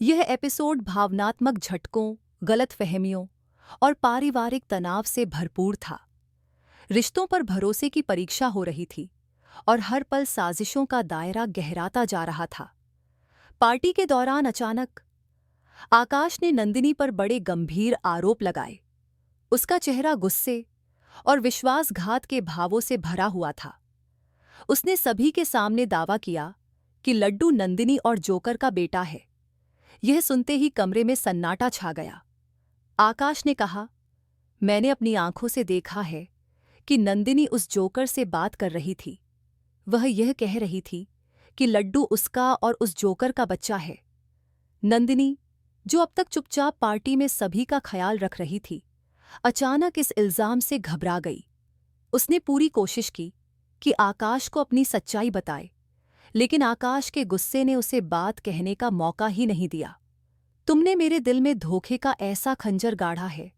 यह एपिसोड भावनात्मक झटकों, गलतफहमियों और पारिवारिक तनाव से भरपूर था। रिश्तों पर भरोसे की परीक्षा हो रही थी और हर पल साजिशों का दायरा गहराता जा रहा था। पार्टी के दौरान अचानक आकाश ने नंदिनी पर बड़े गंभीर आरोप लगाए। उसका चेहरा गुस्से और विश्वासघात के भावों से भरा हुआ था। उसने सभी के सामने दावा किया कि लड्डू नंदिनी और जोकर का बेटा है। यह सुनते ही कमरे में सन्नाटा छा गया। आकाश ने कहा, मैंने अपनी आंखों से देखा है कि नंदिनी उस जोकर से बात कर रही थी। वह यह कह रही थी कि लड्डू उसका और उस जोकर का बच्चा है। नंदिनी, जो अब तक चुपचाप पार्टी में सभी का ख्याल रख रही थी, अचानक इस इल्जाम से घबरा गई। उसने पूरी कोशिश की कि आकाश को अपनी सच्चाई बताए, लेकिन आकाश के गुस्से ने उसे बात कहने का मौका ही नहीं दिया। तुमने मेरे दिल में धोखे का ऐसा खंजर गाड़ा है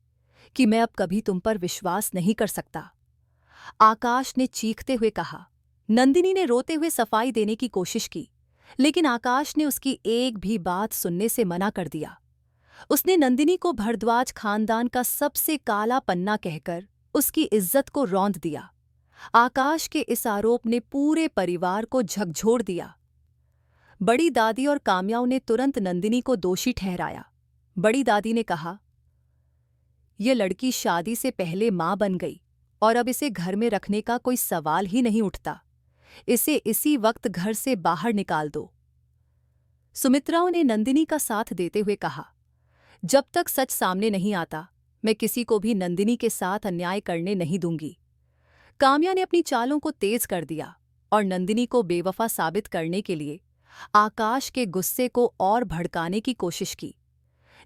कि मैं अब कभी तुम पर विश्वास नहीं कर सकता, आकाश ने चीखते हुए कहा। नंदिनी ने रोते हुए सफाई देने की कोशिश की, लेकिन आकाश ने उसकी एक भी बात सुनने से मना कर दिया। उसने नंदिनी को भरद्वाज खानदान का सबसे काला पन्ना कहकर उसकी इज्जत को रौंद दिया। आकाश के इस आरोप ने पूरे परिवार को झकझोर दिया। बड़ी दादी और काम्याओं ने तुरंत नंदिनी को दोषी ठहराया। बड़ी दादी ने कहा, यह लड़की शादी से पहले मां बन गई और अब इसे घर में रखने का कोई सवाल ही नहीं उठता। इसे इसी वक्त घर से बाहर निकाल दो। सुमित्राओं ने नंदिनी का साथ देते हुए कहा, जब तक सच सामने नहीं आता, मैं किसी को भी नंदिनी के साथ अन्याय करने नहीं दूंगी। काम्या ने अपनी चालों को तेज कर दिया और नंदिनी को बेवफा साबित करने के लिए आकाश के गुस्से को और भड़काने की कोशिश की।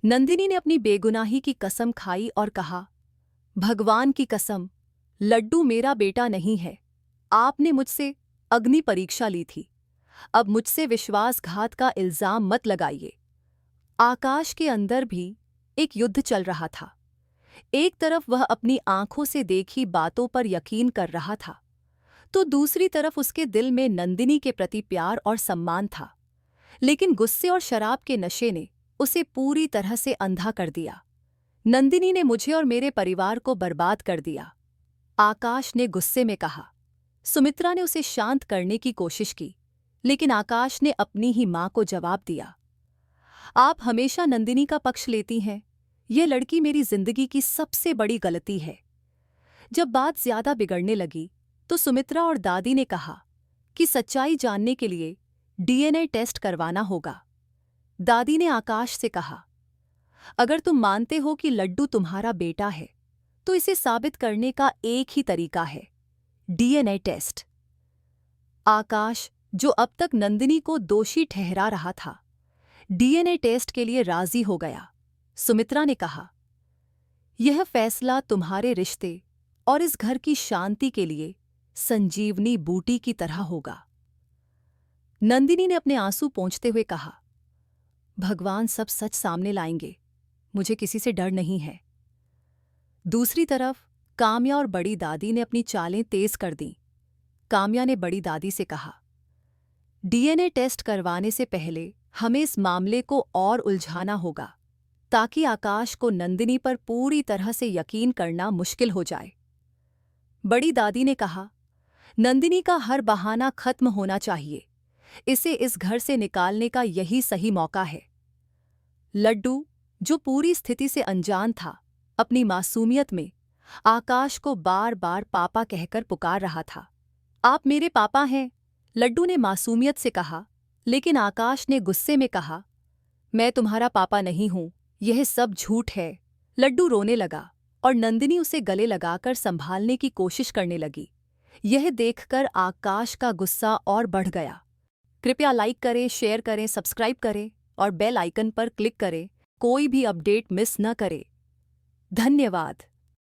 नंदिनी ने अपनी बेगुनाही की कसम खाई और कहा, भगवान की कसम, लड्डू मेरा बेटा नहीं है। आपने मुझसे अग्नि परीक्षा ली थी। अब मुझसे विश्वासघात का इल्जाम मत लगाइए। आकाश के अंदर भी एक युद्ध चल रहा था। एक तरफ वह अपनी आंखों से देखी बातों पर यकीन कर रहा था, तो दूसरी तरफ उसके दिल में नंदिनी के प्रति प्यार और सम्मान था। लेकिन गुस्से और शराब के नशे ने उसे पूरी तरह से अंधा कर दिया। नंदिनी ने मुझे और मेरे परिवार को बर्बाद कर दिया, आकाश ने गुस्से में कहा। सुमित्रा ने उसे शांत करने की कोशिश की, लेकिन आकाश ने अपनी ही मां को जवाब दिया, आप हमेशा नंदिनी का पक्ष लेती हैं। यह लड़की मेरी जिंदगी की सबसे बड़ी गलती है। जब बात ज्यादा बिगड़ने लगी तो सुमित्रा और दादी ने कहा कि सच्चाई जानने के लिए डीएनए टेस्ट करवाना होगा। दादी ने आकाश से कहा, अगर तुम मानते हो कि लड्डू तुम्हारा बेटा है, तो इसे साबित करने का एक ही तरीका है, डीएनए टेस्ट। आकाश, जो अब तक नंदिनी को दोषी ठहरा रहा था, डीएनए टेस्ट के लिए राजी हो गया। सुमित्रा ने कहा, यह फैसला तुम्हारे रिश्ते और इस घर की शांति के लिए संजीवनी बूटी की तरह होगा। नंदिनी ने अपने आंसू पोंछते हुए कहा, भगवान सब सच सामने लाएंगे, मुझे किसी से डर नहीं है। दूसरी तरफ काम्या और बड़ी दादी ने अपनी चालें तेज कर दीं। काम्या ने बड़ी दादी से कहा, डीएनए टेस्ट करवाने से पहले हमें इस मामले को और उलझाना होगा, ताकि आकाश को नंदिनी पर पूरी तरह से यकीन करना मुश्किल हो जाए। बड़ी दादी ने कहा, नंदिनी का हर बहाना खत्म होना चाहिए। इसे इस घर से निकालने का यही सही मौका है। लड्डू, जो पूरी स्थिति से अनजान था, अपनी मासूमियत में आकाश को बार बार पापा कहकर पुकार रहा था। आप मेरे पापा हैं, लड्डू ने मासूमियत से कहा, लेकिन आकाश ने गुस्से में कहा, मैं तुम्हारा पापा नहीं हूं, यह सब झूठ है। लड्डू रोने लगा और नंदिनी उसे गले लगाकर संभालने की कोशिश करने लगी। यह देखकर आकाश का गुस्सा और बढ़ गया। कृपया लाइक करें, शेयर करें, सब्सक्राइब करें और बेल आइकन पर क्लिक करें, कोई भी अपडेट मिस न करें। धन्यवाद।